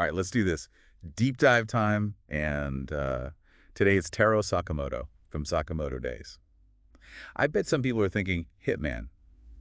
All right, let's do this. Deep dive time, and today it's Taro Sakamoto from Sakamoto Days. I bet some people are thinking, Hitman,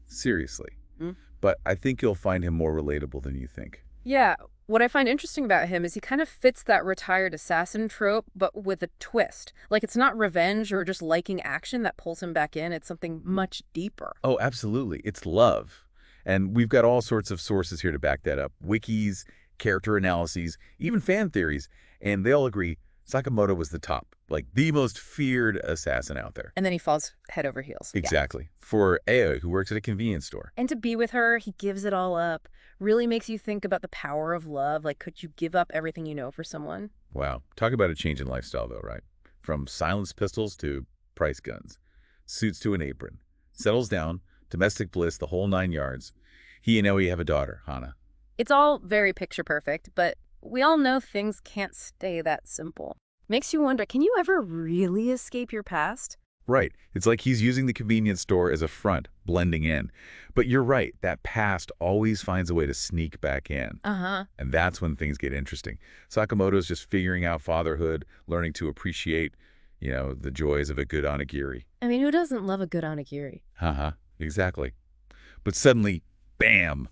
seriously. Mm. But I think you'll find him more relatable than you think. Yeah, what I find interesting about him is he kind of fits that retired assassin trope, but with a twist. Like, it's not revenge or just liking action that pulls him back in, it's something much deeper. Oh, absolutely. It's love. And we've got all sorts of sources here to back that up. Wikis, character analyses, even fan theories. And they all agree Sakamoto was the top, like the most feared assassin out there. And then he falls head over heels. Yeah. Exactly. For Aoi, who works at a convenience store. And to be with her, he gives it all up. Really makes you think about the power of love. Like, could you give up everything you know for someone? Wow. Talk about a change in lifestyle, though, right? From silenced pistols to price guns, suits to an apron, settles down, domestic bliss, the whole 9 yards. He and Aoi have a daughter, Hana. It's all very picture perfect, but we all know things can't stay that simple. Makes you wonder, can you ever really escape your past? Right. It's like he's using the convenience store as a front, blending in. But you're right, that past always finds a way to sneak back in. Uh-huh. And that's when things get interesting. Sakamoto's just figuring out fatherhood, learning to appreciate, the joys of a good onigiri. I mean, who doesn't love a good onigiri? Haha, exactly. But suddenly, bam!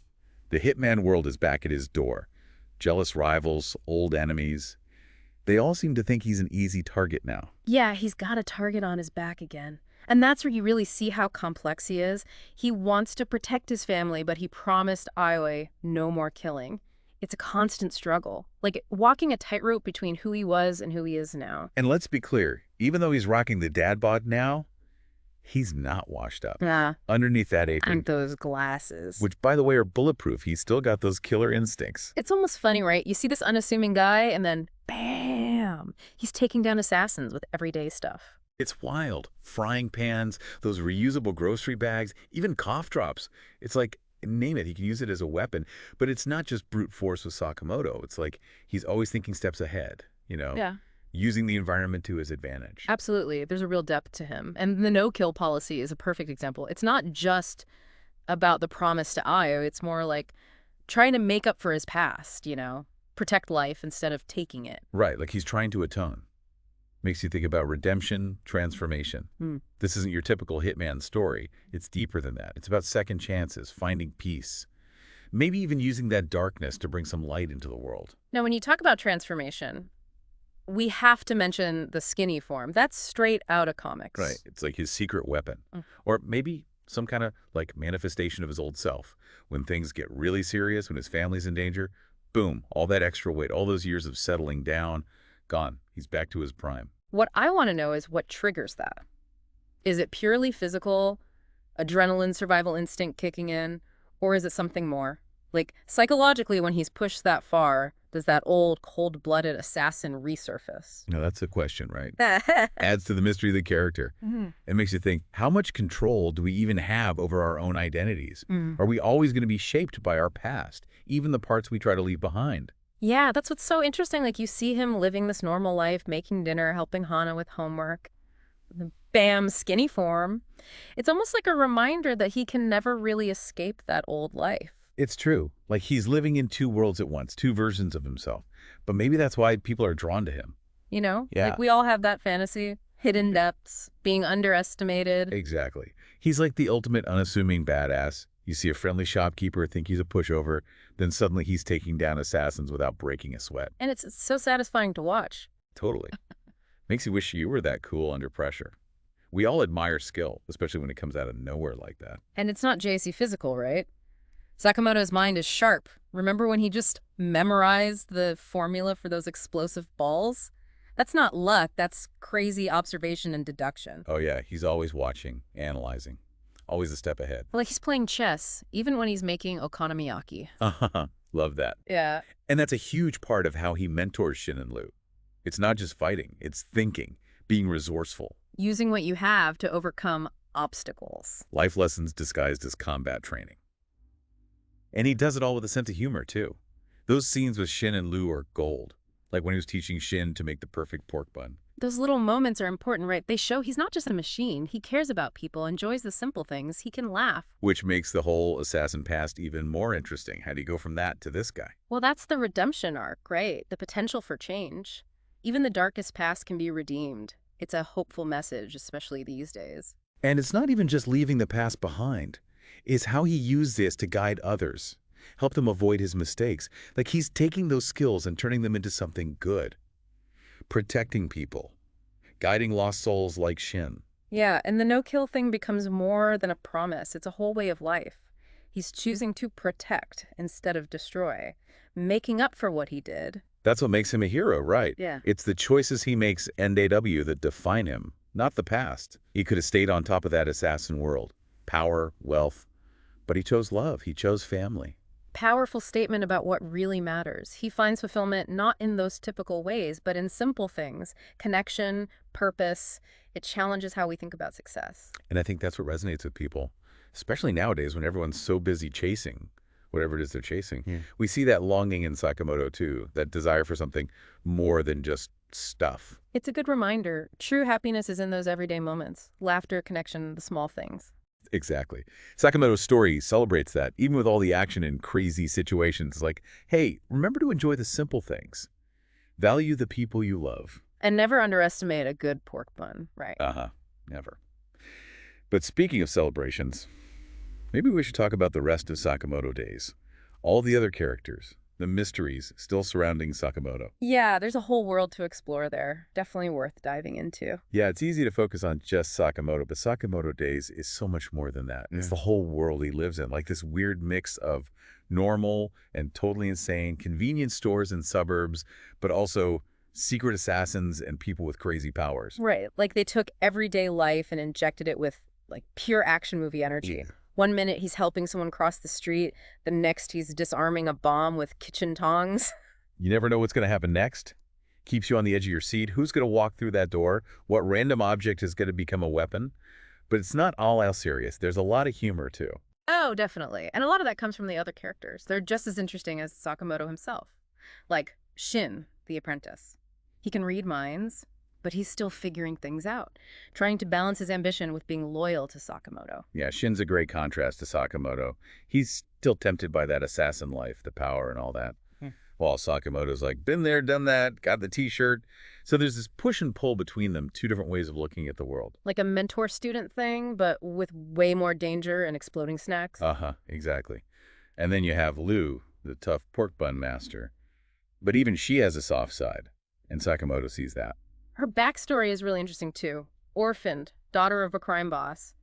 The hitman world is back at his door. Jealous rivals, old enemies. They all seem to think he's an easy target now. Yeah, he's got a target on his back again. And that's where you really see how complex he is. He wants to protect his family, but he promised Aioi no more killing. It's a constant struggle, like walking a tightrope between who he was and who he is now. And let's be clear, even though he's rocking the dad bod now, he's not washed up. Yeah. Underneath that apron, And those glasses. which, by the way, are bulletproof, he's still got those killer instincts. It's almost funny, right? You see this unassuming guy, and then bam! He's taking down assassins with everyday stuff. It's wild. Frying pans, those reusable grocery bags, even cough drops. It's like, name it, he can use it as a weapon. But it's not just brute force with Sakamoto. It's like he's always thinking steps ahead, Yeah. using the environment to his advantage. Absolutely. There's a real depth to him. And the no-kill policy is a perfect example. It's not just about the promise to Io. It's more like trying to make up for his past, protect life instead of taking it. Right, like he's trying to atone. Makes you think about redemption, transformation. Hmm. This isn't your typical hitman story. It's deeper than that. It's about second chances, finding peace. Maybe even using that darkness to bring some light into the world. Now, when you talk about transformation, we have to mention the skinny form. That's straight out of comics. Right. It's like his secret weapon. Mm. Or maybe some kind of manifestation of his old self. When things get really serious, when his family's in danger, boom, all that extra weight, all those years of settling down, gone. He's back to his prime. What I want to know is what triggers that. Is it purely physical, adrenaline, survival instinct kicking in, or is it something more? Like, psychologically, when he's pushed that far, does that old, cold-blooded assassin resurface? That's a question, right? Adds to the mystery of the character. Mhm. It makes you think, how much control do we even have over our own identities? Mm. Are we always going to be shaped by our past, even the parts we try to leave behind? Yeah, that's what's so interesting. Like, you see him living this normal life, making dinner, helping Hana with homework. The bam, skinny form. It's almost like a reminder that he can never really escape that old life. It's true. Like he's living in two worlds at once, two versions of himself. But maybe that's why people are drawn to him. Like, we all have that fantasy, hidden depths, being underestimated. Exactly. He's like the ultimate unassuming badass. You see a friendly shopkeeper, think he's a pushover, then suddenly he's taking down assassins without breaking a sweat. And it's so satisfying to watch. Totally. Makes you wish you were that cool under pressure. We all admire skill, especially when it comes out of nowhere like that. And it's not JC physical, right? Sakamoto's mind is sharp. Remember when he just memorized the formula for those explosive balls? That's not luck, that's crazy observation and deduction. Oh yeah, he's always watching, analyzing, always a step ahead. Like he's playing chess, even when he's making okonomiyaki. Love that. Yeah. And that's a huge part of how he mentors Shin and Lu. It's not just fighting, it's thinking, being resourceful. Using what you have to overcome obstacles. Life lessons disguised as combat training. And he does it all with a sense of humor, too. Those scenes with Shin and Lu are gold. Like when he was teaching Shin to make the perfect pork bun. Those little moments are important, right? They show he's not just a machine. He cares about people, enjoys the simple things. He can laugh. Which makes the whole assassin past even more interesting. How do you go from that to this guy? Well, that's the redemption arc, right? The potential for change. Even the darkest past can be redeemed. It's a hopeful message, especially these days. And it's not even just leaving the past behind. It's how he used this to guide others, help them avoid his mistakes. Like he's taking those skills and turning them into something good. Protecting people, guiding lost souls like Shin. Yeah, and the no-kill thing becomes more than a promise. It's a whole way of life. He's choosing to protect instead of destroy, making up for what he did. That's what makes him a hero, right? Yeah. It's the choices he makes NAW that define him, not the past. He could have stayed on top of that assassin world. Power, wealth. But he chose love. He chose family. Powerful statement about what really matters. He finds fulfillment not in those typical ways, but in simple things. Connection, purpose. It challenges how we think about success. And I think that's what resonates with people, especially nowadays when everyone's so busy chasing whatever it is they're chasing. Yeah. We see that longing in Sakamoto too, that desire for something more than just stuff. It's a good reminder. True happiness is in those everyday moments. Laughter, connection, the small things. Exactly. Sakamoto's story celebrates that, even with all the action and crazy situations. Like, hey, remember to enjoy the simple things. Value the people you love. And never underestimate a good pork bun, right? Uh-huh. Never. But speaking of celebrations, maybe we should talk about the rest of Sakamoto Days. All the other characters, the mysteries still surrounding Sakamoto. Yeah, there's a whole world to explore there. Definitely worth diving into. Yeah, it's easy to focus on just Sakamoto, but Sakamoto Days is so much more than that. It's the whole world he lives in, like this weird mix of normal and totally insane, convenience stores in suburbs, but also secret assassins and people with crazy powers. Right, like they took everyday life and injected it with like pure action movie energy. Yeah. One minute he's helping someone cross the street, the next he's disarming a bomb with kitchen tongs. You never know what's going to happen next. Keeps you on the edge of your seat. Who's going to walk through that door? What random object is going to become a weapon? But it's not all out serious. There's a lot of humor, too. Oh, definitely. And a lot of that comes from the other characters. They're just as interesting as Sakamoto himself. Like Shin, the apprentice. He can read minds, but he's still figuring things out, trying to balance his ambition with being loyal to Sakamoto. Yeah, Shin's a great contrast to Sakamoto. He's still tempted by that assassin life, the power and all that. While Sakamoto's like, been there, done that, got the t-shirt. So there's this push and pull between them, two different ways of looking at the world. Like a mentor-student thing, but with way more danger and exploding snacks. Uh-huh, exactly. And then you have Lou, the tough pork bun master. But even she has a soft side, and Sakamoto sees that. Her backstory is really interesting, too. Orphaned, daughter of a crime boss.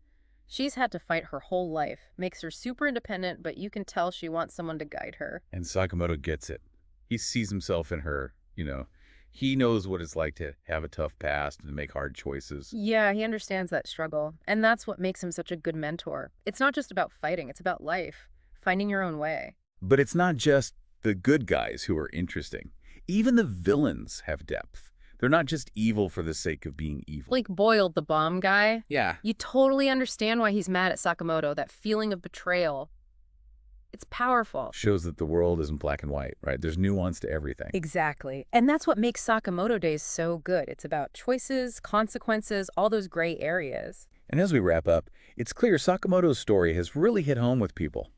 She's had to fight her whole life. Makes her super independent, but you can tell she wants someone to guide her. And Sakamoto gets it. He sees himself in her, you know. He knows what it's like to have a tough past and to make hard choices. Yeah, he understands that struggle. And that's what makes him such a good mentor. It's not just about fighting, it's about life. Finding your own way. But it's not just the good guys who are interesting. Even the villains have depth. They're not just evil for the sake of being evil. Like Boiled, the bomb guy. Yeah. You totally understand why he's mad at Sakamoto, that feeling of betrayal. It's powerful. Shows that the world isn't black and white, right? There's nuance to everything. Exactly. And that's what makes Sakamoto Days so good. It's about choices, consequences, all those gray areas. And as we wrap up, it's clear Sakamoto's story has really hit home with people.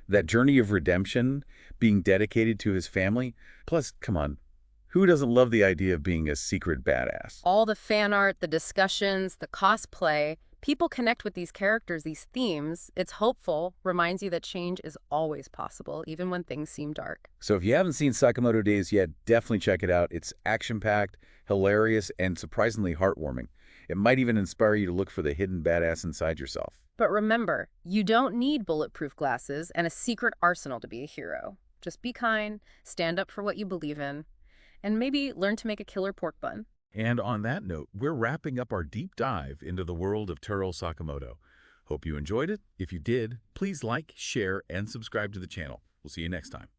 That journey of redemption, being dedicated to his family. Plus, come on, who doesn't love the idea of being a secret badass? All the fan art, the discussions, the cosplay. People connect with these characters, these themes. It's hopeful, reminds you that change is always possible, even when things seem dark. So if you haven't seen Sakamoto Days yet, definitely check it out. It's action-packed, hilarious, and surprisingly heartwarming. It might even inspire you to look for the hidden badass inside yourself. But remember, you don't need bulletproof glasses and a secret arsenal to be a hero. Just be kind, stand up for what you believe in, and maybe learn to make a killer pork bun. And on that note, we're wrapping up our deep dive into the world of Taro Sakamoto. Hope you enjoyed it. If you did, please like, share, and subscribe to the channel. We'll see you next time.